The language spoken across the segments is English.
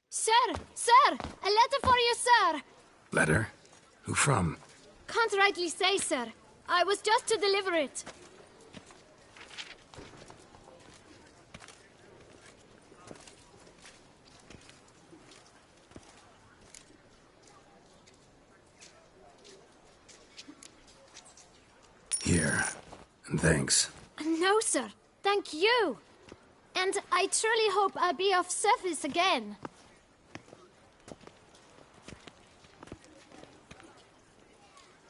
Sir! Sir! A letter for you, sir! Letter? Who from? Can't rightly say, sir. I was just to deliver it. Here. And thanks. No, sir. Thank you. And I truly hope I'll be of service again.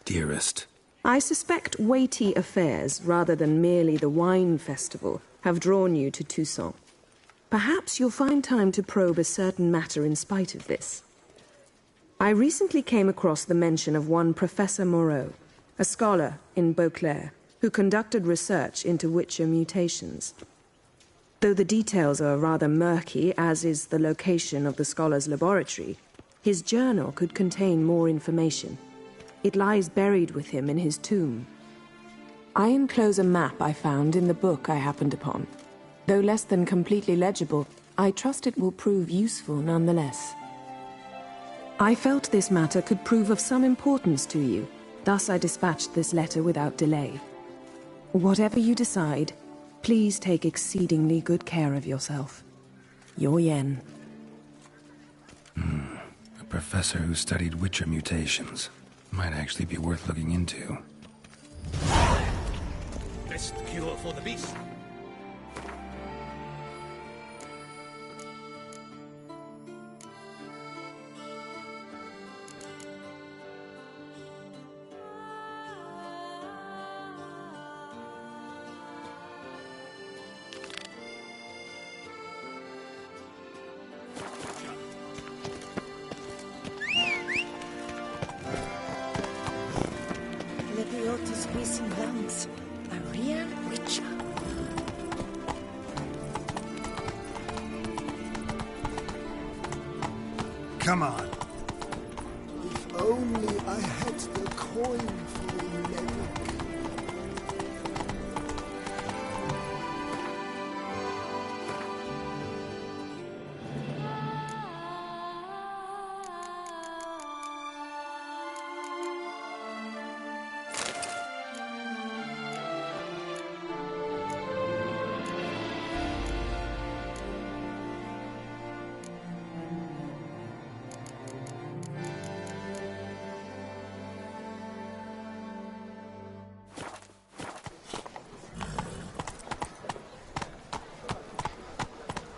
Dearest. I suspect weighty affairs, rather than merely the wine festival, have drawn you to Toussaint. Perhaps you'll find time to probe a certain matter in spite of this. I recently came across the mention of one Professor Moreau, a scholar in Beauclair, who conducted research into Witcher mutations. Though the details are rather murky, as is the location of the scholar's laboratory, his journal could contain more information. It lies buried with him in his tomb. I enclose a map I found in the book I happened upon. Though less than completely legible, I trust it will prove useful nonetheless. I felt this matter could prove of some importance to you, thus I dispatched this letter without delay. Whatever you decide, please take exceedingly good care of yourself. Your Yen. A professor who studied Witcher mutations. Might actually be worth looking into. Best cure for the beast. Lungs. A real witcher. Come on. If only I had the coin for you, Lenny.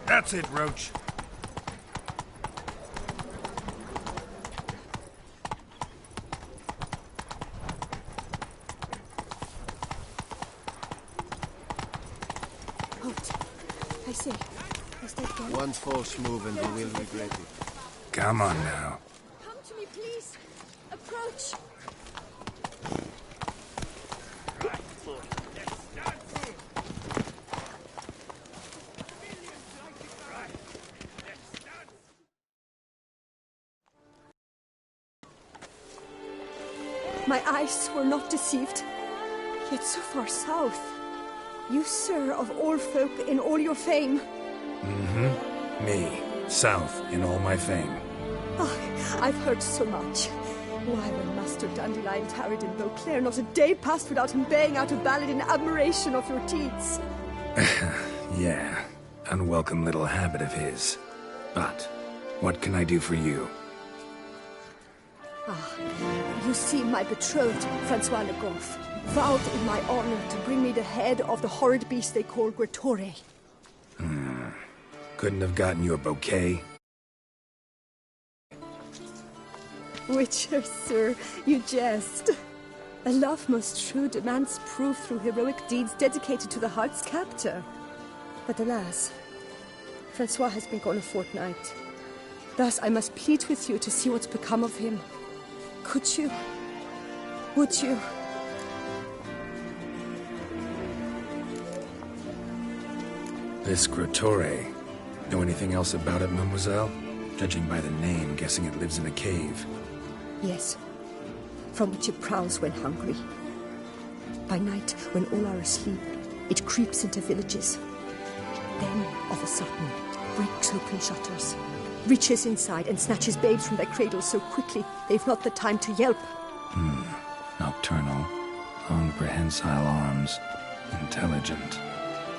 That's it, Roach. Halt. I say. I stay again. One false move and we will regret it. Come on now. Come to me, please. Approach. My eyes were not deceived, yet so far south. You, sir, of all folk in all your fame. Me, south in all my fame. Oh, I've heard so much. Why, when Master Dandelion tarried in Beauclair, not a day passed without him baying out a ballad in admiration of your deeds. Yeah, unwelcome little habit of his. But, what can I do for you? You see, my betrothed, Francois Le Goff, vowed in my honor to bring me the head of the horrid beast they call Gretore. Couldn't have gotten you a bouquet? Witcher, sir, you jest. A love most true demands proof through heroic deeds dedicated to the heart's captor. But alas, Francois has been gone a fortnight. Thus I must plead with you to see what's become of him. Could you? Would you? This Gretore. Know anything else about it, mademoiselle? Judging by the name, guessing it lives in a cave. Yes. From which it prowls when hungry. By night, when all are asleep, it creeps into villages. Then, of a sudden, breaks open shutters, reaches inside and snatches babes from their cradles so quickly they've not the time to yelp. Nocturnal, long prehensile arms, intelligent.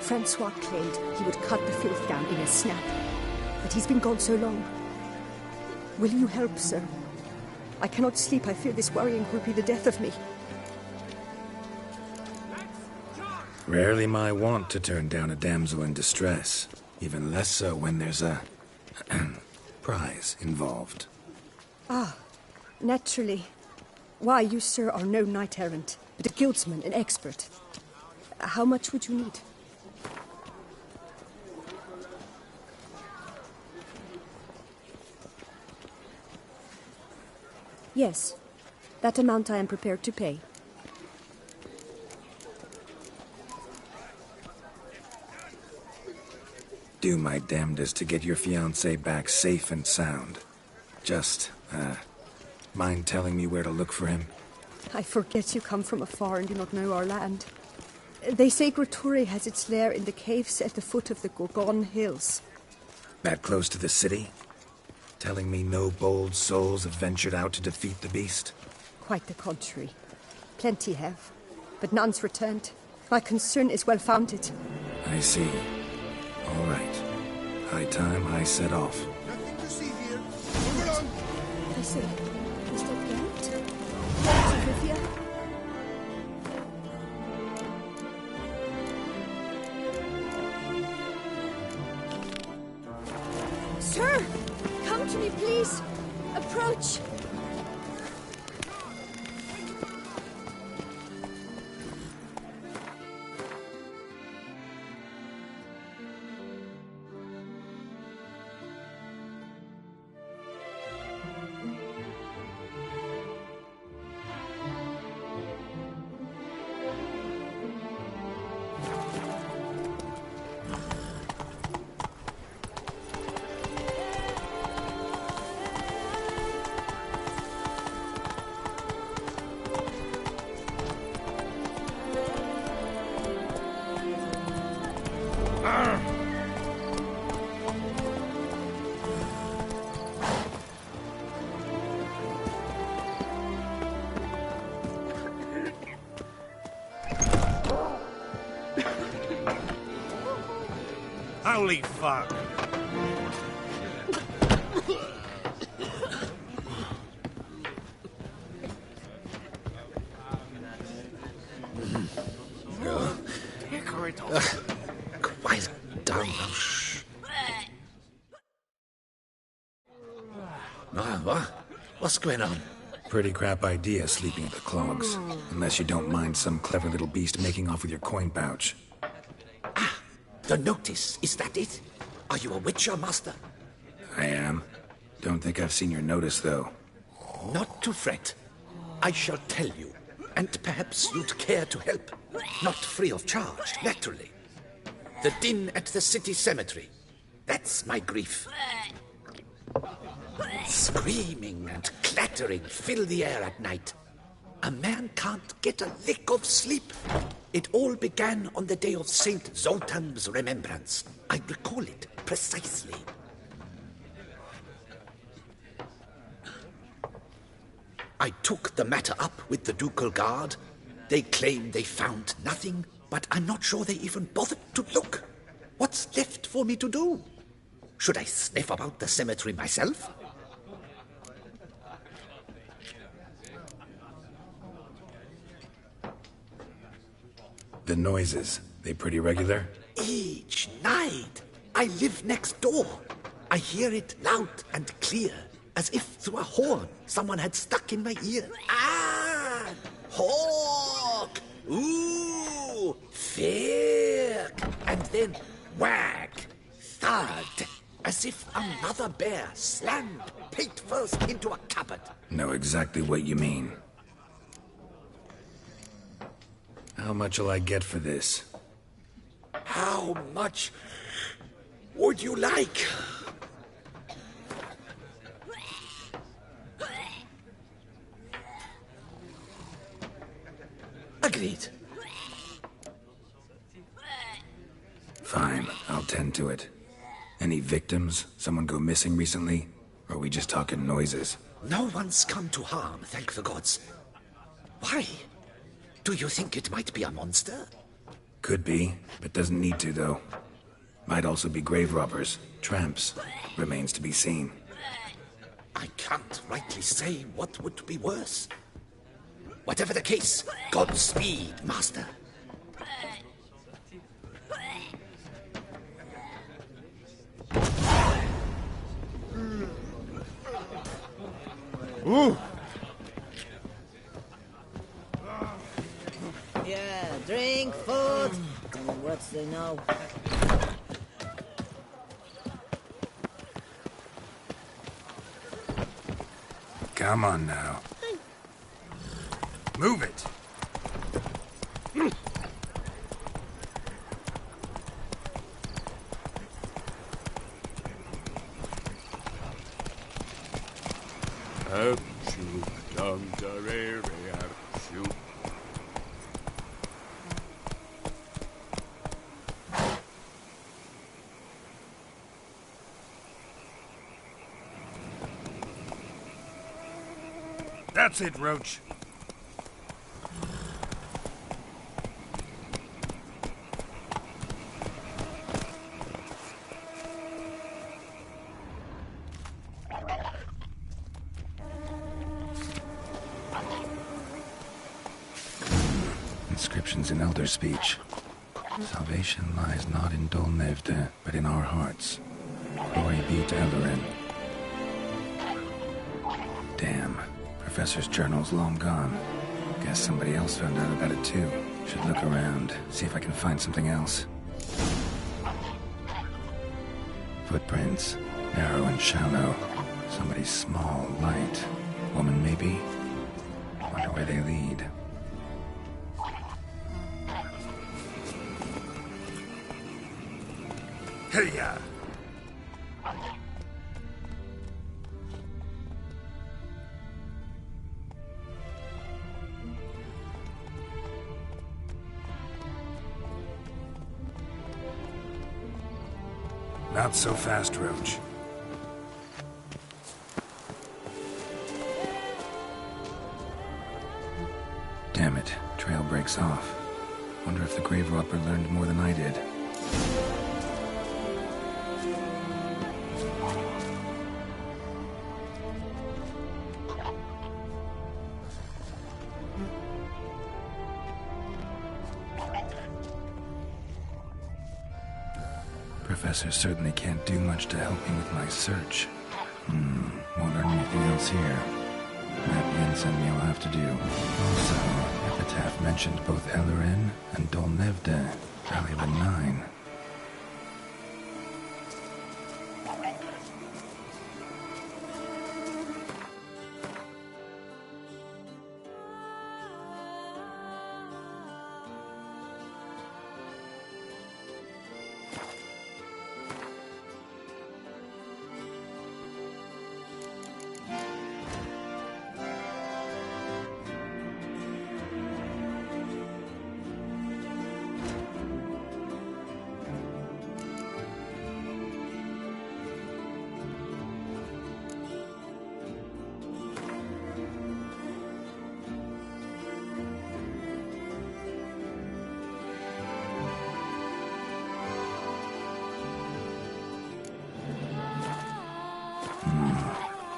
Francois claimed he would cut the filth down in a snap, but he's been gone so long. Will you help, sir? I cannot sleep. I fear this worrying will be the death of me. Rarely my wont to turn down a damsel in distress, even less so when there's a prize involved. Ah, naturally. Why, you, sir, are no knight-errant, but a guildsman, an expert. How much would you need? Yes, that amount I am prepared to pay. Do my damnedest to get your fiancé back safe and sound. Just, mind telling me where to look for him? I forget you come from afar and do not know our land. They say Grottore has its lair in the caves at the foot of the Gorgon Hills. That close to the city? Telling me no bold souls have ventured out to defeat the beast? Quite the contrary. Plenty have, but none's returned. My concern is well-founded. I see. All right. High time I set off. Nothing to see here. Move along. I say, is that right? Olivia? Sir! Come to me, please! Approach! Holy fuck! Quiet down. What's going on? Pretty crap idea sleeping at the clogs. Unless you don't mind some clever little beast making off with your coin pouch. The notice, is that it? Are you a witcher, master? I am. Don't think I've seen your notice, though. Not to fret. I shall tell you, and perhaps you'd care to help. Not free of charge, naturally. The din at the city cemetery. That's my grief. Screaming and clattering fill the air at night. A man can't get a lick of sleep. It all began on the day of Saint Zoltan's remembrance. I recall it precisely. I took the matter up with the ducal guard. They claim they found nothing, but I'm not sure they even bothered to look. What's left for me to do? Should I sniff about the cemetery myself? The noises, they pretty regular? Each night. I live next door. I hear it loud and clear, as if through a horn someone had stuck in my ear. Ah! Hawk! Ooh! Firk! And then whack! Thud! As if another bear slammed pate first into a cupboard. Know exactly what you mean. How much will I get for this? How much would you like? Agreed. tend to it. Any victims? Someone go missing recently? Or are we just talking noises? No one's come to harm, thank the gods. Why? Do you think it might be a monster? Could be, but doesn't need to, though. Might also be grave robbers, tramps. Remains to be seen. I can't rightly say what would be worse. Whatever the case, Godspeed, Master. Ooh! Yeah, drink, food. What's they know? Come on now. Move it! That's it, Roach. Inscriptions in Elder speech. Salvation lies not in Dolnevde, but in our hearts. Glory be to Ellerin. Damn. Professor's journal's long gone. Guess somebody else found out about it too. Should look around, see if I can find something else. Footprints. Narrow and shallow. Somebody small, light. Woman, maybe? Wonder where they lead. Hey-ya! Not so fast, Roach. Damn it, trail breaks off. Wonder if the grave robber learned more than I did. Professor certainly can't do much to help me with my search. Won't learn anything else here. That Jensen will have to do. Also, Epitaph mentioned both Ellerin and Dolnevde, valuable 9.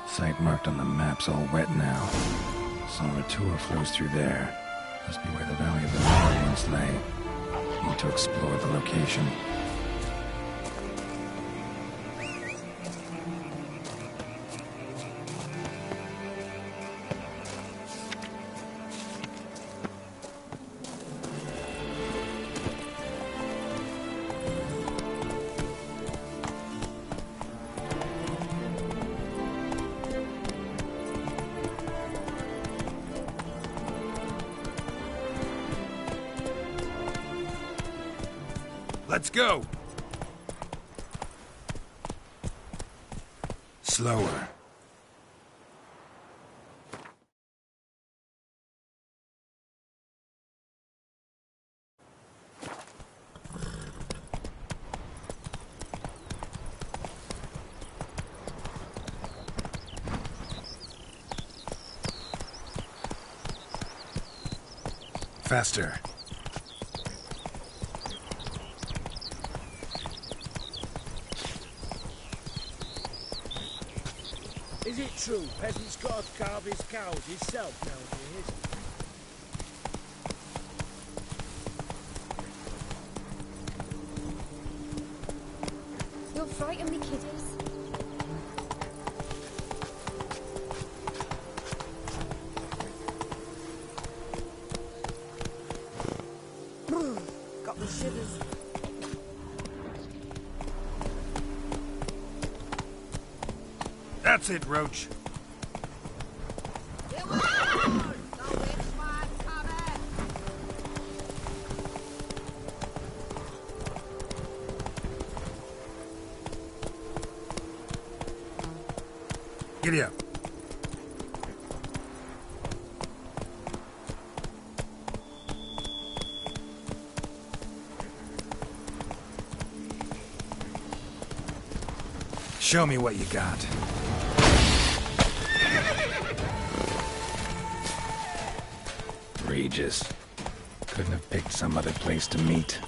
Site marked on the map's all wet now. Salvatore flows through there. Must be where the Valley of the Guardians lay. Need to explore the location. Let's go! Slower. Faster. Is it true peasants got to carve his cows himself nowadays? Don't frighten me, kiddies. Got the shivers. That's it, Roach. Giddy up. Show me what you got. Regis. Couldn't have picked some other place to meet.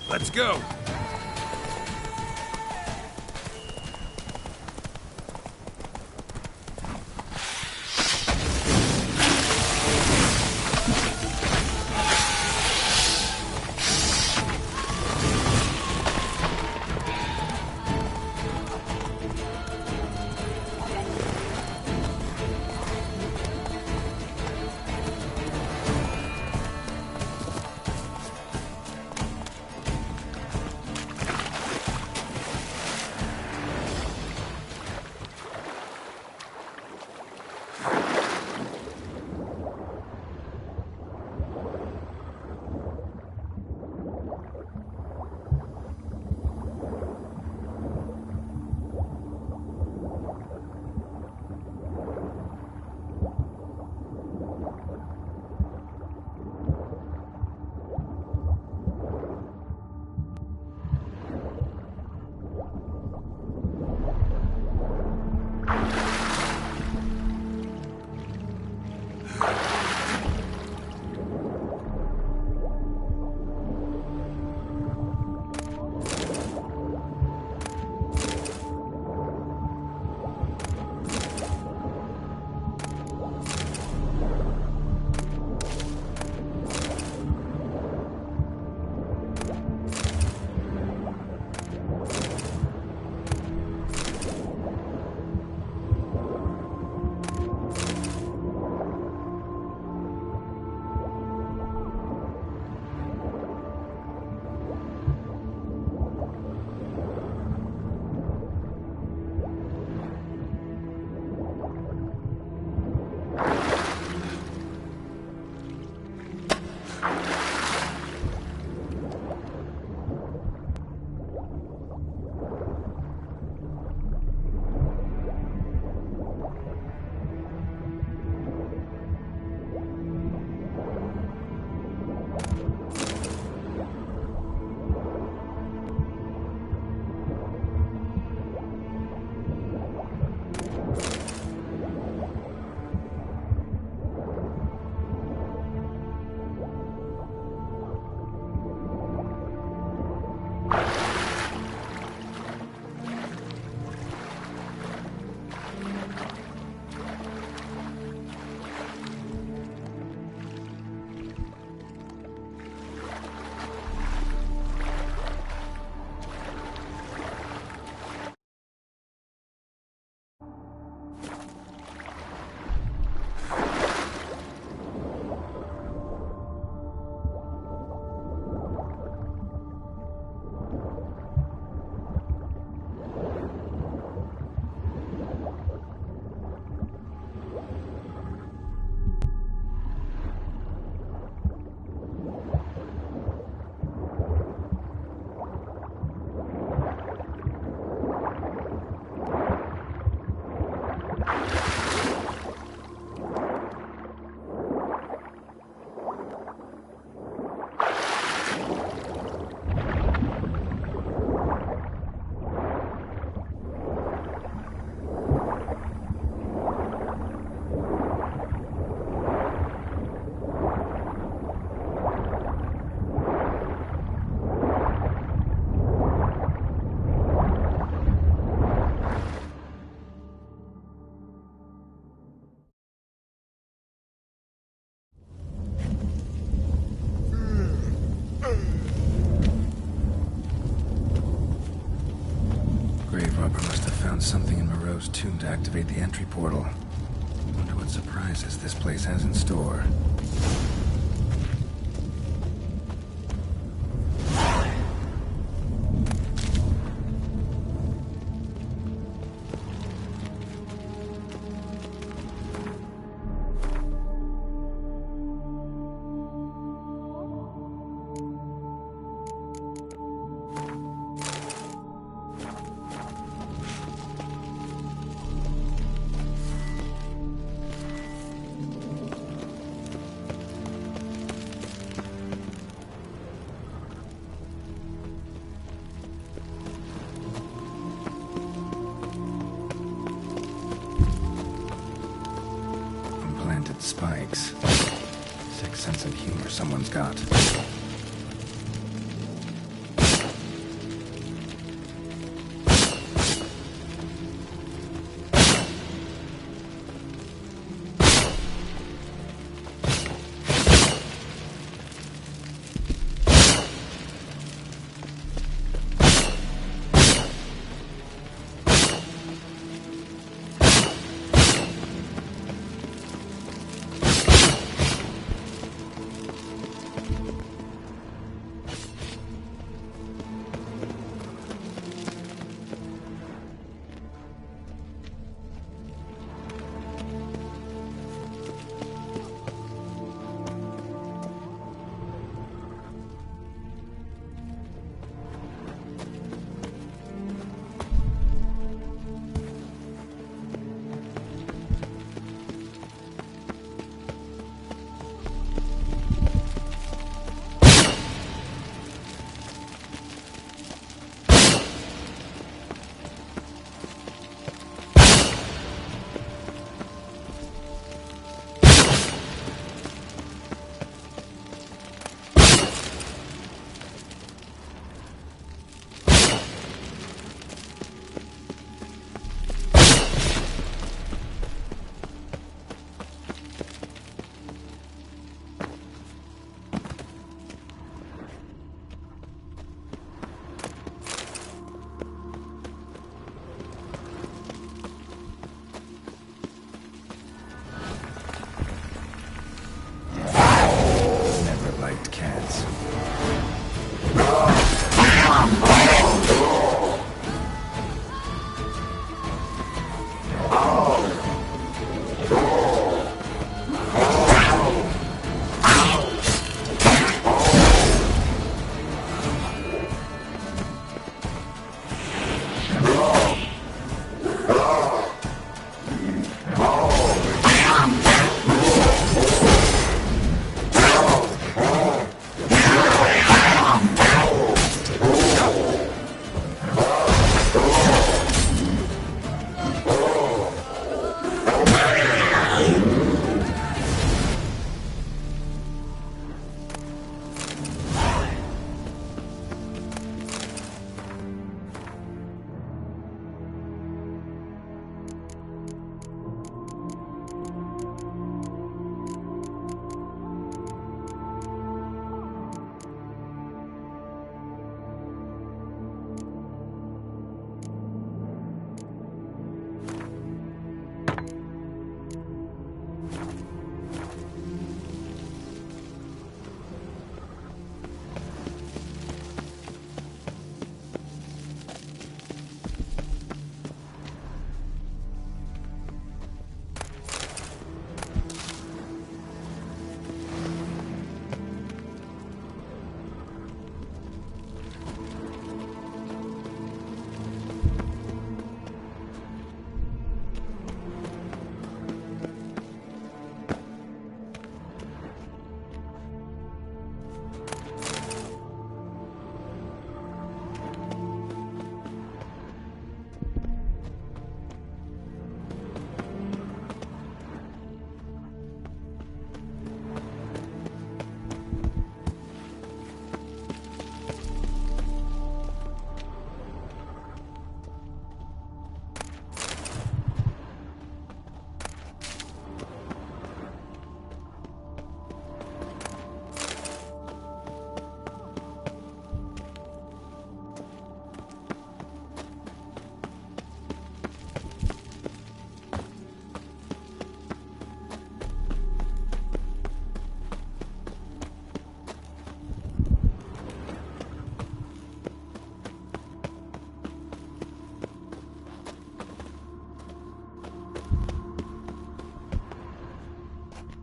Let's go. something in Moreau's tomb to activate the entry portal. Wonder what surprises this place has in store. Spikes. Sick sense of humor someone's got.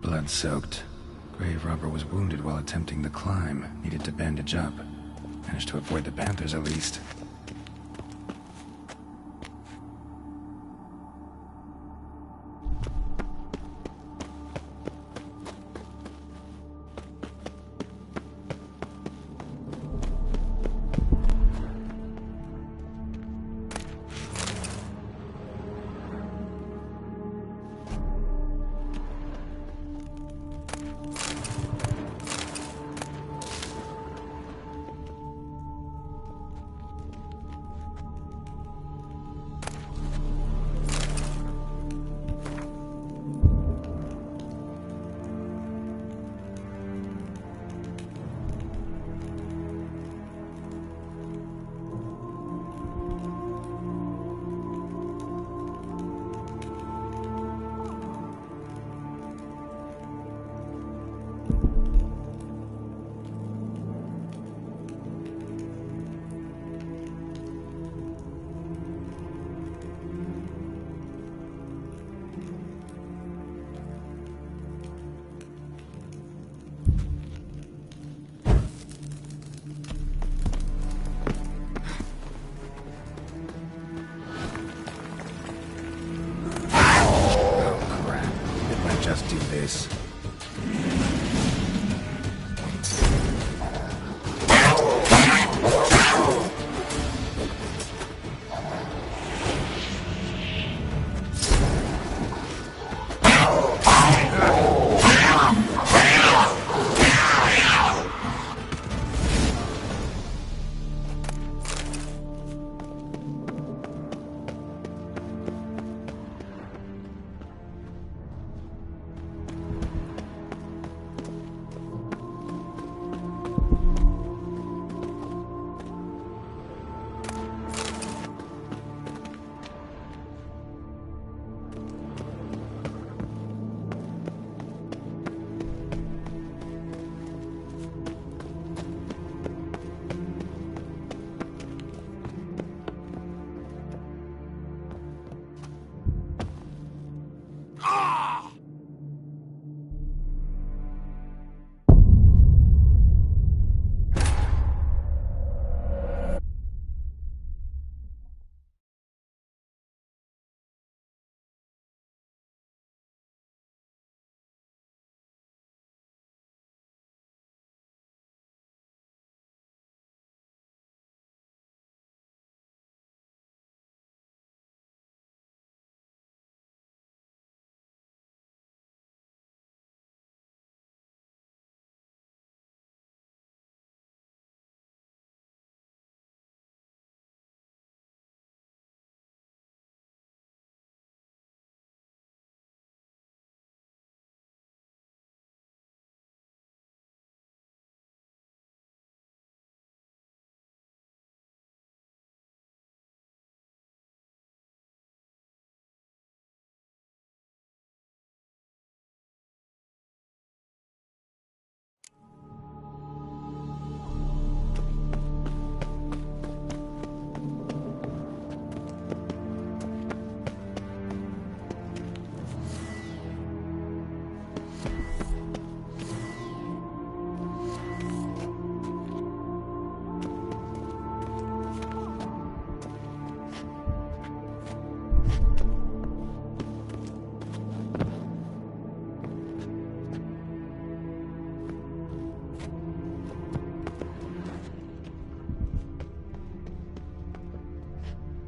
blood-soaked. Grave robber was wounded while attempting the climb. Needed to bandage up. Managed to avoid the panthers, at least. Just do this.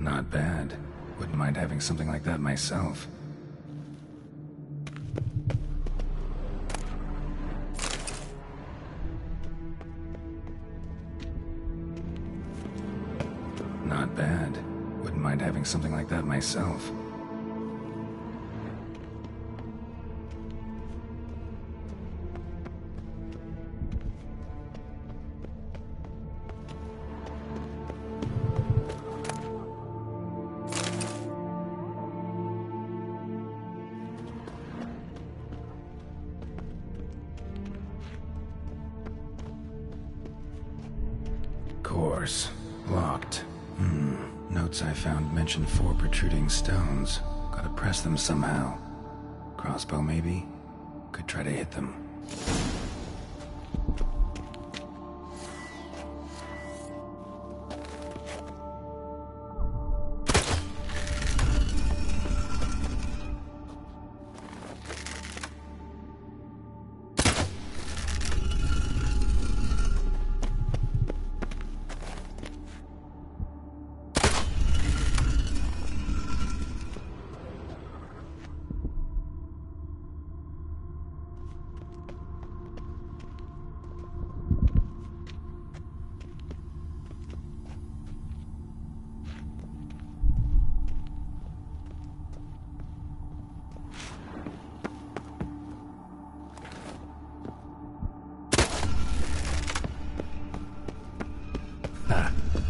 Not bad. Wouldn't mind having something like that myself. Not bad. Wouldn't mind having something like that myself. Course. Locked. Notes I found mention 4 protruding stones. Gotta press them somehow. Crossbow, maybe? Could try to hit them.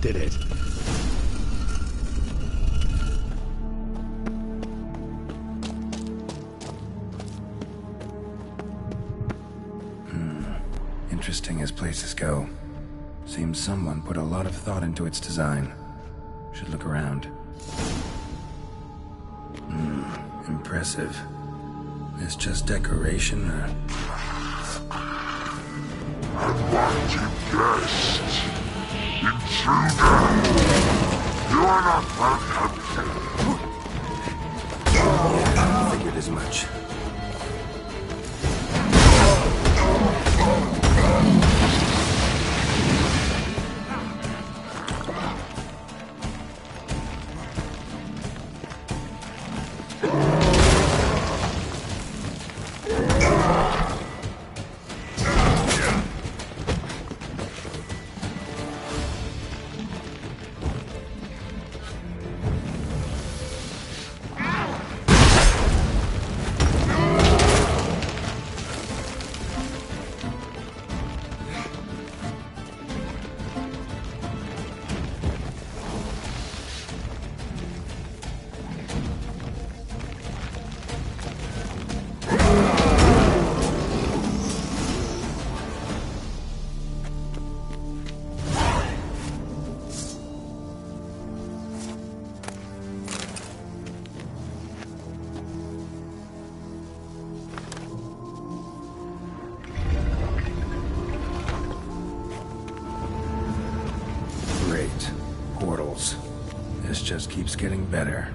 Did it. Interesting as places go. Seems someone put a lot of thought into its design. Should look around. Impressive. Is just decoration or... Unwanted guest! Intruder! You are not welcome. Figured as much. Portals. This just keeps getting better.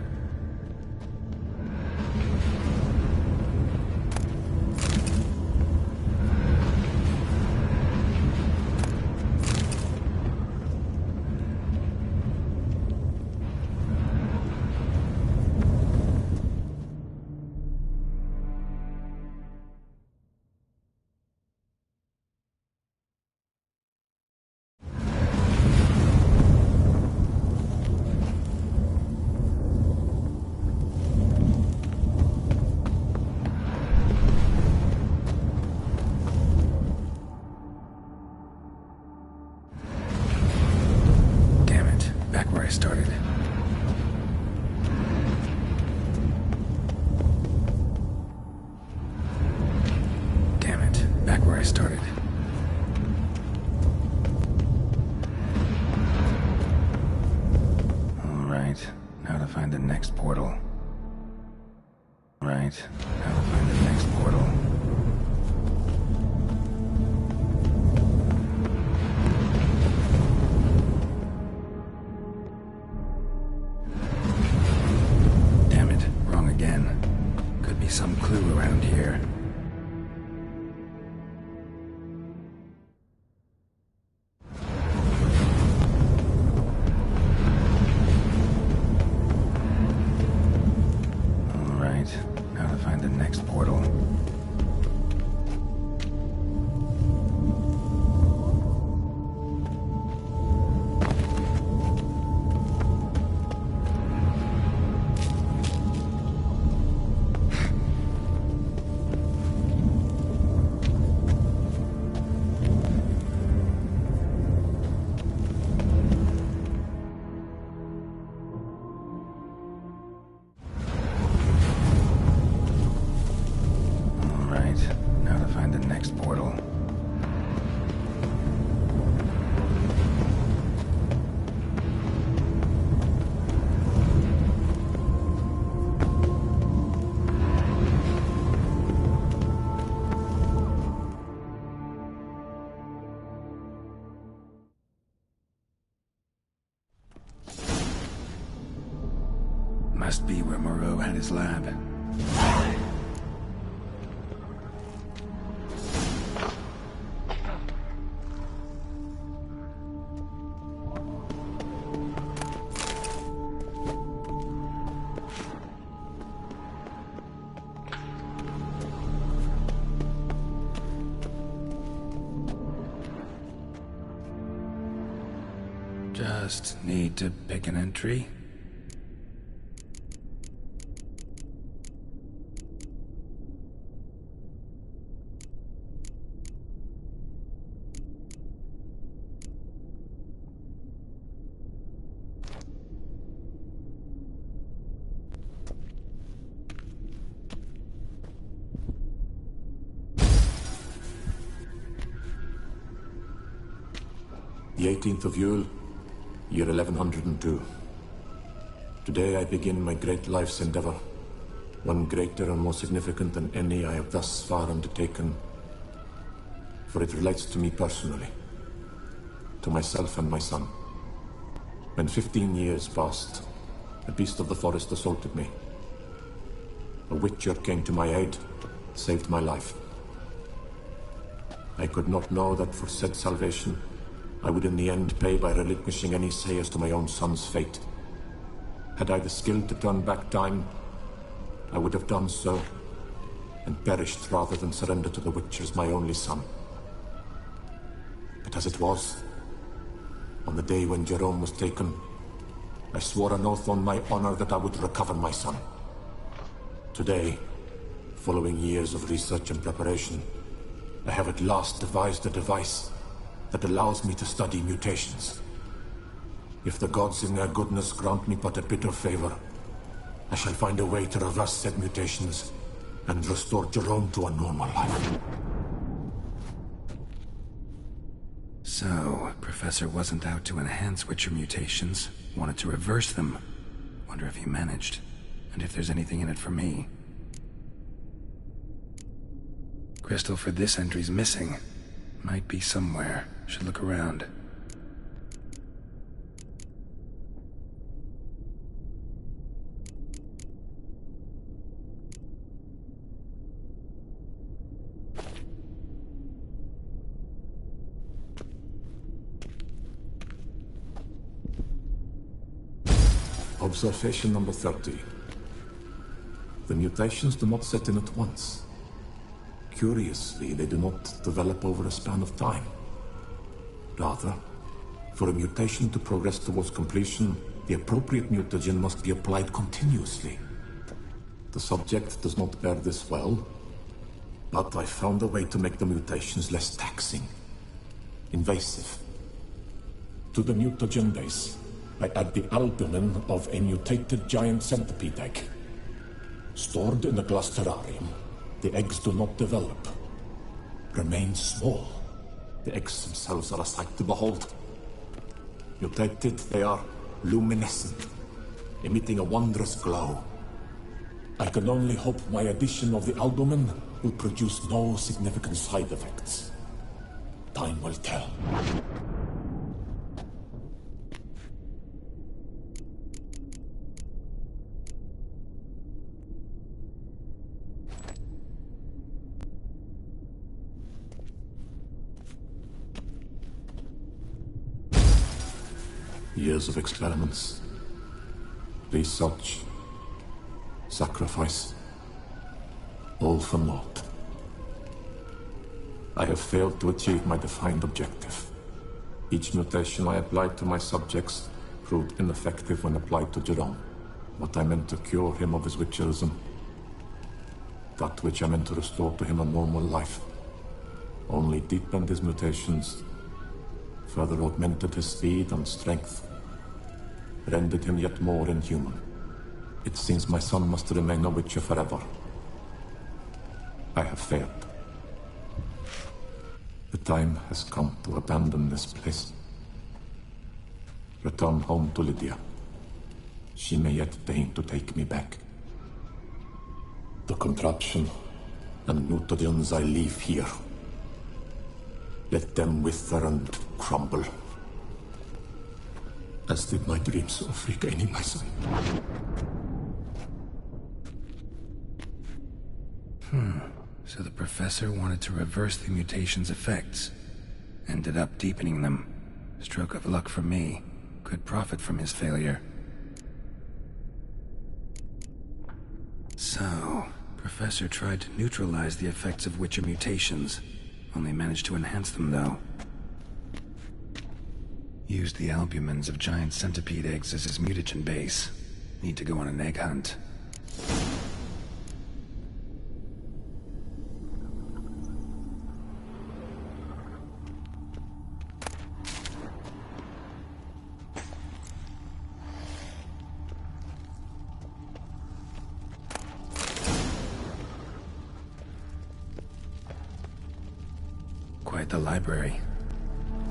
I started. Damn it, back where I started. Alright, now to find the next portal. Right, now to find the next portal. Some clue around here. All right, now to find the next portal. must be where Moreau had his lab. Just need to pick an entry. The 18th of Yule, year 1102. Today I begin my great life's endeavor, one greater and more significant than any I have thus far undertaken, for it relates to me personally, to myself and my son. When 15 years passed, a beast of the forest assaulted me. A witcher came to my aid, saved my life. I could not know that for said salvation, I would in the end pay by relinquishing any say as to my own son's fate. Had I the skill to turn back time, I would have done so, and perished rather than surrender to the Witchers my only son. But as it was, on the day when Jerome was taken, I swore an oath on my honor that I would recover my son. Today, following years of research and preparation, I have at last devised a device that allows me to study mutations. If the gods in their goodness grant me but a bit of favor, I shall find a way to reverse said mutations and restore Jerome to a normal life. So, Professor wasn't out to enhance Witcher mutations, wanted to reverse them. Wonder if he managed, and if there's anything in it for me. Crystal for this entry's missing. Might be somewhere. Should look around. Observation number 30. The mutations do not set in at once. Curiously, they do not develop over a span of time. Rather, for a mutation to progress towards completion, the appropriate mutagen must be applied continuously. The subject does not bear this well, but I found a way to make the mutations less taxing, invasive. To the mutagen base, I add the albumin of a mutated giant centipede egg. Stored in a glass terrarium, the eggs do not develop, remain small. The eggs themselves are a sight to behold. Mutated, they are luminescent, emitting a wondrous glow. I can only hope my addition of the albumin will produce no significant side effects. Time will tell. Years of experiments, research, sacrifice, all for naught. I have failed to achieve my defined objective. Each mutation I applied to my subjects proved ineffective when applied to Jerome. What I meant to cure him of his witcherism, that which I meant to restore to him a normal life, only deepened his mutations, further augmented his speed and strength, rendered him yet more inhuman. It seems my son must remain a witcher forever. I have failed. The time has come to abandon this place. Return home to Lydia. She may yet deign to take me back. The contraption and mutagens I leave here, let them wither and crumble, as did my dreams of regaining my son. So the professor wanted to reverse the mutation's effects. Ended up deepening them. Stroke of luck for me. Could profit from his failure. So, Professor tried to neutralize the effects of Witcher mutations. Only managed to enhance them, though. Used the albumins of giant centipede eggs as his mutagen base. Need to go on an egg hunt. Quite the library.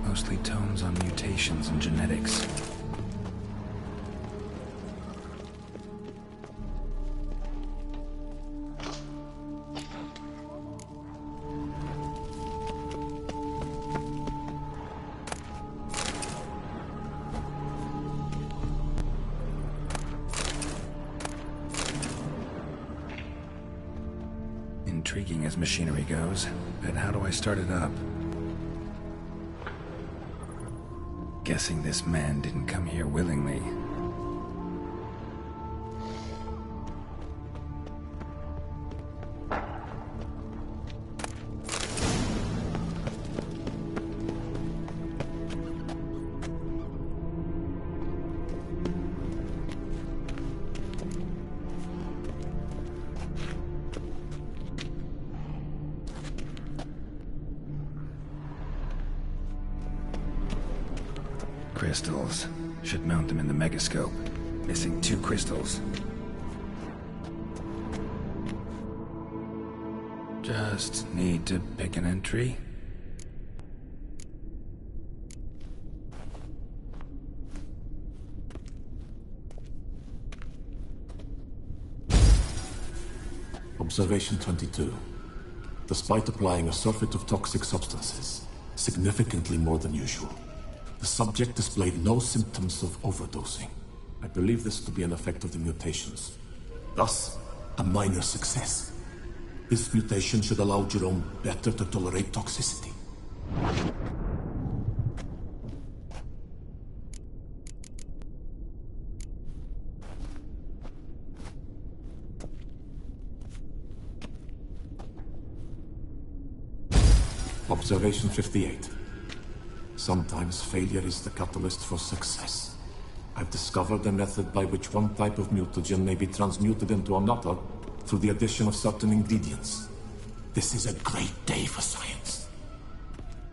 Mostly tomes on mutations and genetics. Intriguing as machinery goes, but how do I start it up? Guessing this man didn't come here willingly. Crystals. Should mount them in the megascope. Missing 2 crystals. Just need to pick an entry. Observation 22. Despite applying a surfeit of toxic substances, significantly more than usual, the subject displayed no symptoms of overdosing. I believe this to be an effect of the mutations. Thus, a minor success. This mutation should allow Jerome better to tolerate toxicity. Observation 58. Sometimes failure is the catalyst for success. I've discovered a method by which one type of mutagen may be transmuted into another through the addition of certain ingredients. This is a great day for science.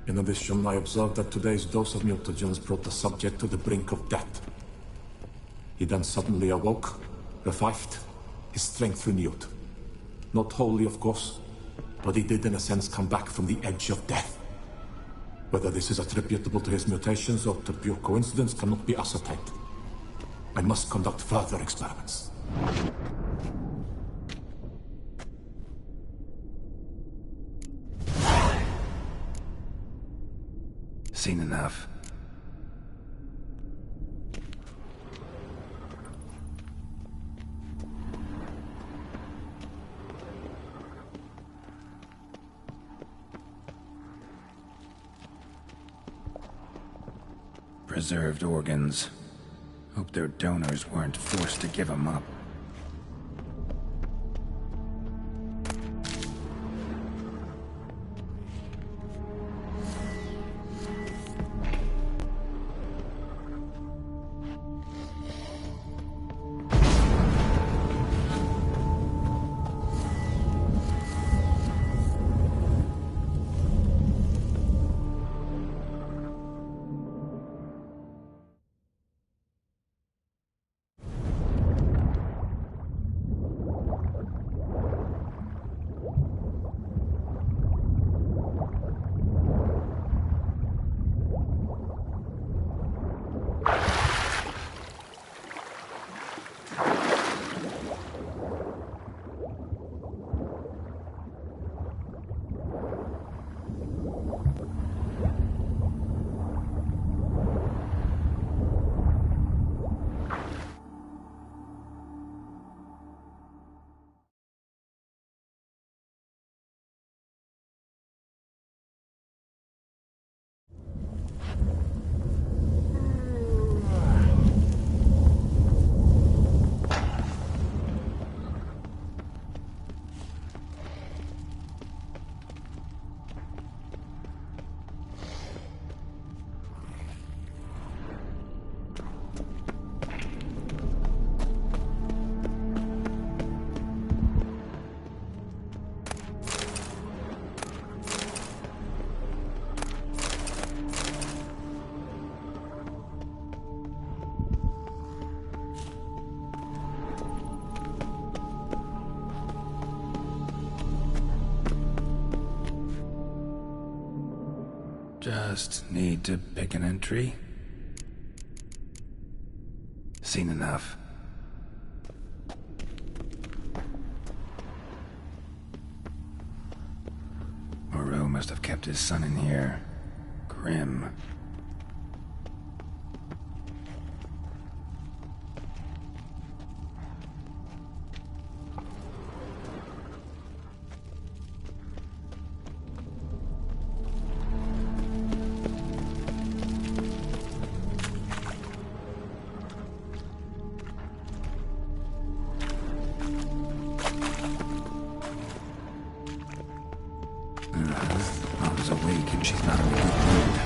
In addition, I observed that today's dose of mutagens brought the subject to the brink of death. He then suddenly awoke, revived, his strength renewed. Not wholly, of course, but he did in a sense come back from the edge of death. Whether this is attributable to his mutations or to pure coincidence cannot be ascertained. I must conduct further experiments. Seen enough. Preserved organs. Hope their donors weren't forced to give them up. Just need to pick an entry. Seen enough. Moreau must have kept his son in here. Grim. Mom's awake and she's not in a good mood.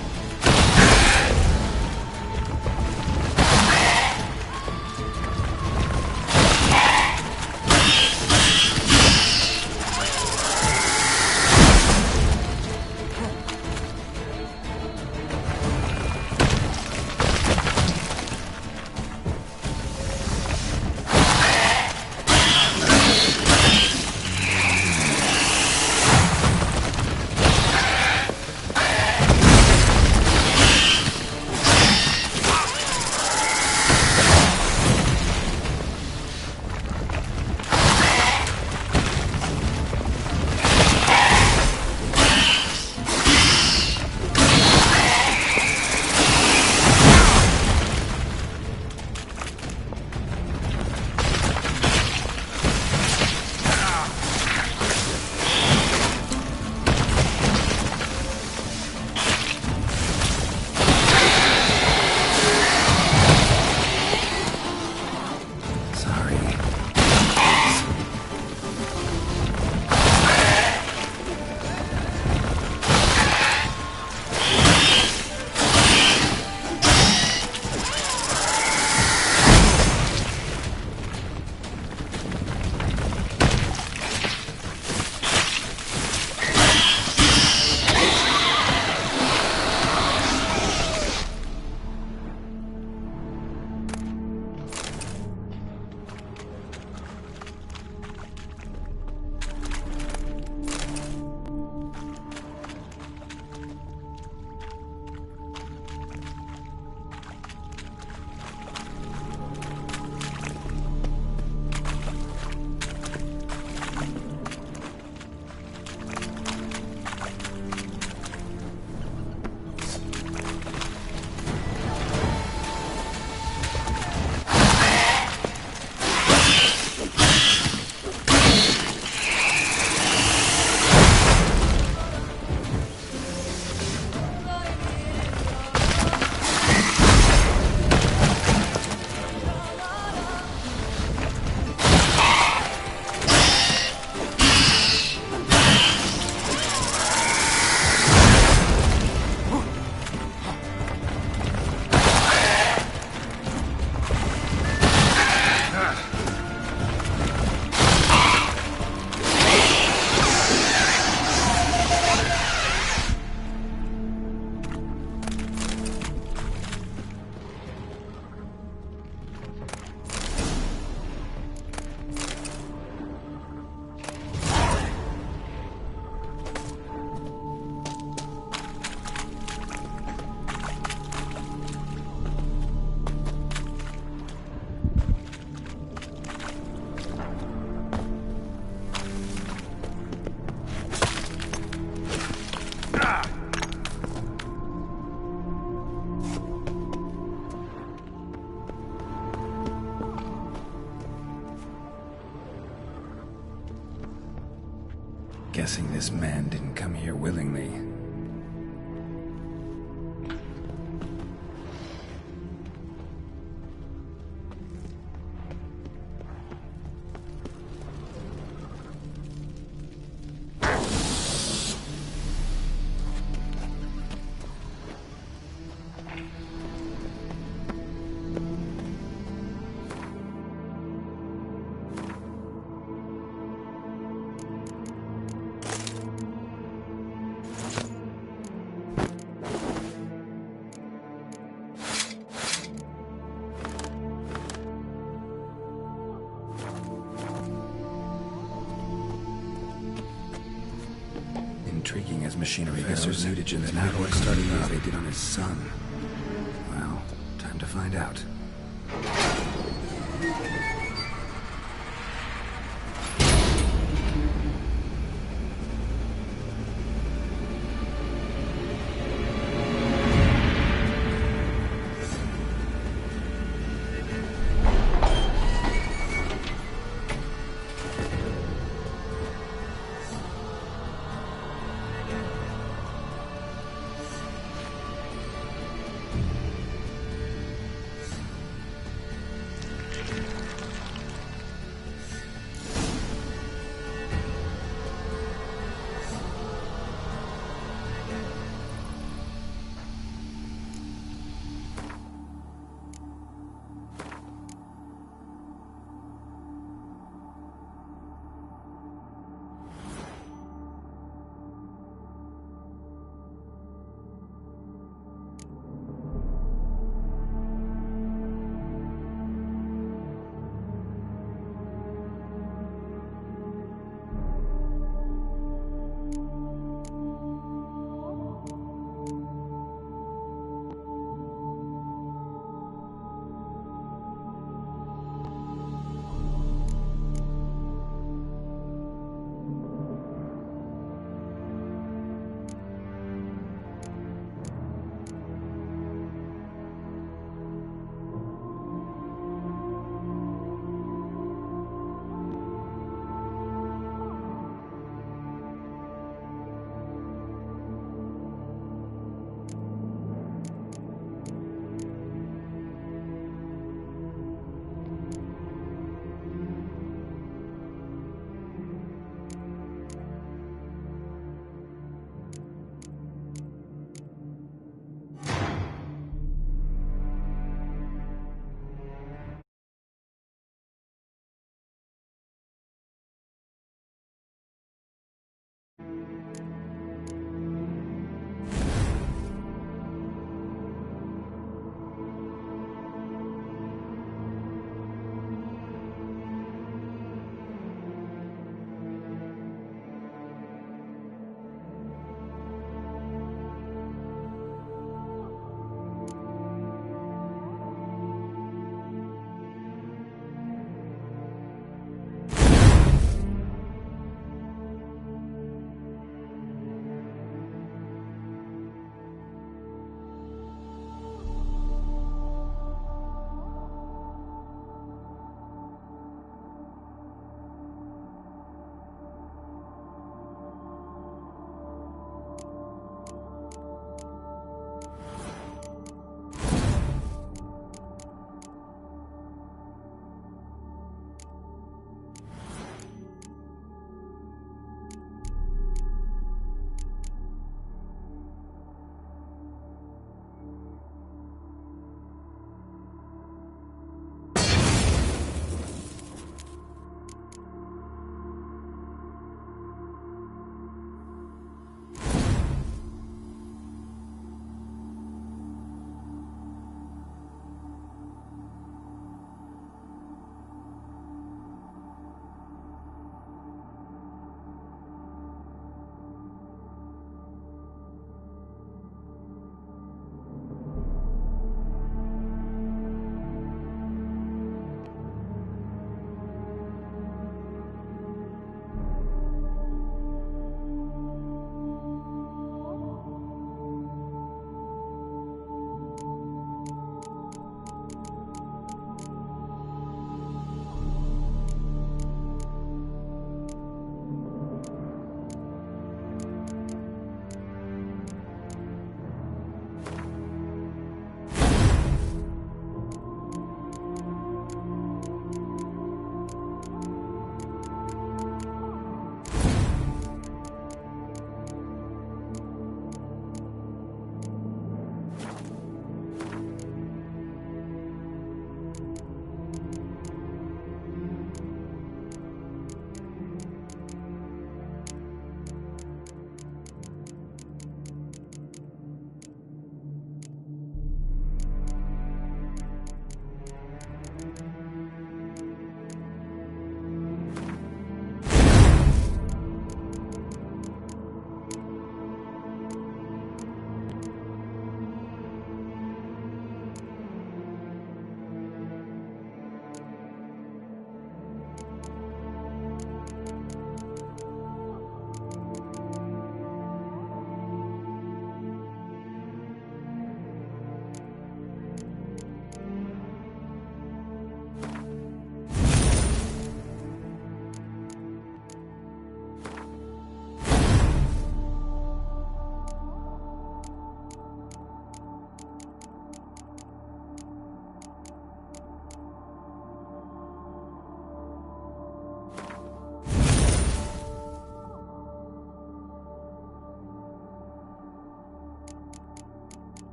Guessing this man didn't come here willingly. intriguing as machinery goes. Mutagens now starting as they did on his son. Well, time to find out.